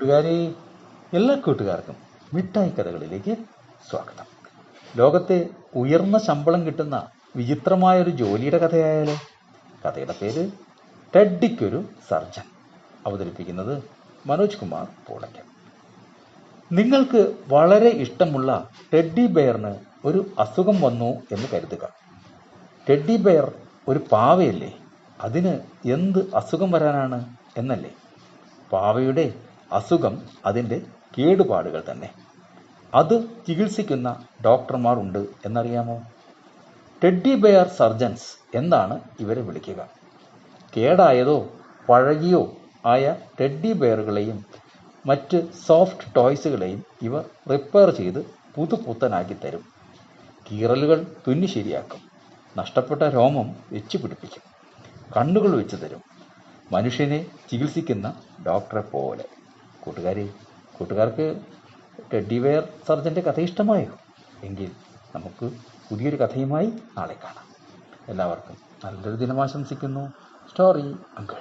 കൂട്ടുകാരെ, എല്ലാ കൂട്ടുകാർക്കും മിഠായി കഥകളിലേക്ക് സ്വാഗതം. ലോകത്തെ ഉയർന്ന ശമ്പളം കിട്ടുന്ന വിചിത്രമായൊരു ജോലിയുടെ കഥയായാലോ? കഥയുടെ പേര് ടെഡ്ഡിക്കൊരു സർജൻ. അവതരിപ്പിക്കുന്നത് മനോജ് കുമാർ പൂളയ്ക്കൽ. നിങ്ങൾക്ക് വളരെ ഇഷ്ടമുള്ള ടെഡ്ഡി ബെയറിന് ഒരു അസുഖം വന്നു എന്ന് കരുതുക. ടെഡ്ഡി ബെയർ ഒരു പാവയല്ലേ, അതിന് എന്ത് അസുഖം വരാനാണ് എന്നല്ലേ? പാവയുടെ അസുഖം അതിൻ്റെ കേടുപാടുകൾ തന്നെ. അത് ചികിത്സിക്കുന്ന ഡോക്ടർമാർ ഉണ്ട് എന്നറിയാമോ? ടെഡ്ഡി ബെയർ സർജൻസ് എന്നാണ് ഇവരെ വിളിക്കുക. കേടായതോ പഴകിയോ ആയ ടെഡ്ഡി ബെയറുകളെയും മറ്റ് സോഫ്റ്റ് ടോയ്സുകളെയും ഇവർ റിപ്പയർ ചെയ്ത് പുതുപുത്തനാക്കി തരും. കീറലുകൾ തുന്നി ശരിയാക്കും, നഷ്ടപ്പെട്ട രോമം വെച്ച് പിടിപ്പിക്കും, കണ്ണുകൾ വെച്ച് തരും. മനുഷ്യനെ ചികിത്സിക്കുന്ന ഡോക്ടറെ പോലെ. കൂട്ടുകാർക്ക് ടെഡ്ഡി ബെയർ സർജൻ്റെ കഥ ഇഷ്ടമായോ? എങ്കിൽ നമുക്ക് പുതിയൊരു കഥയുമായി നാളെ കാണാം. എല്ലാവർക്കും നല്ലൊരു ദിനം ആശംസിക്കുന്നു. Story uncle.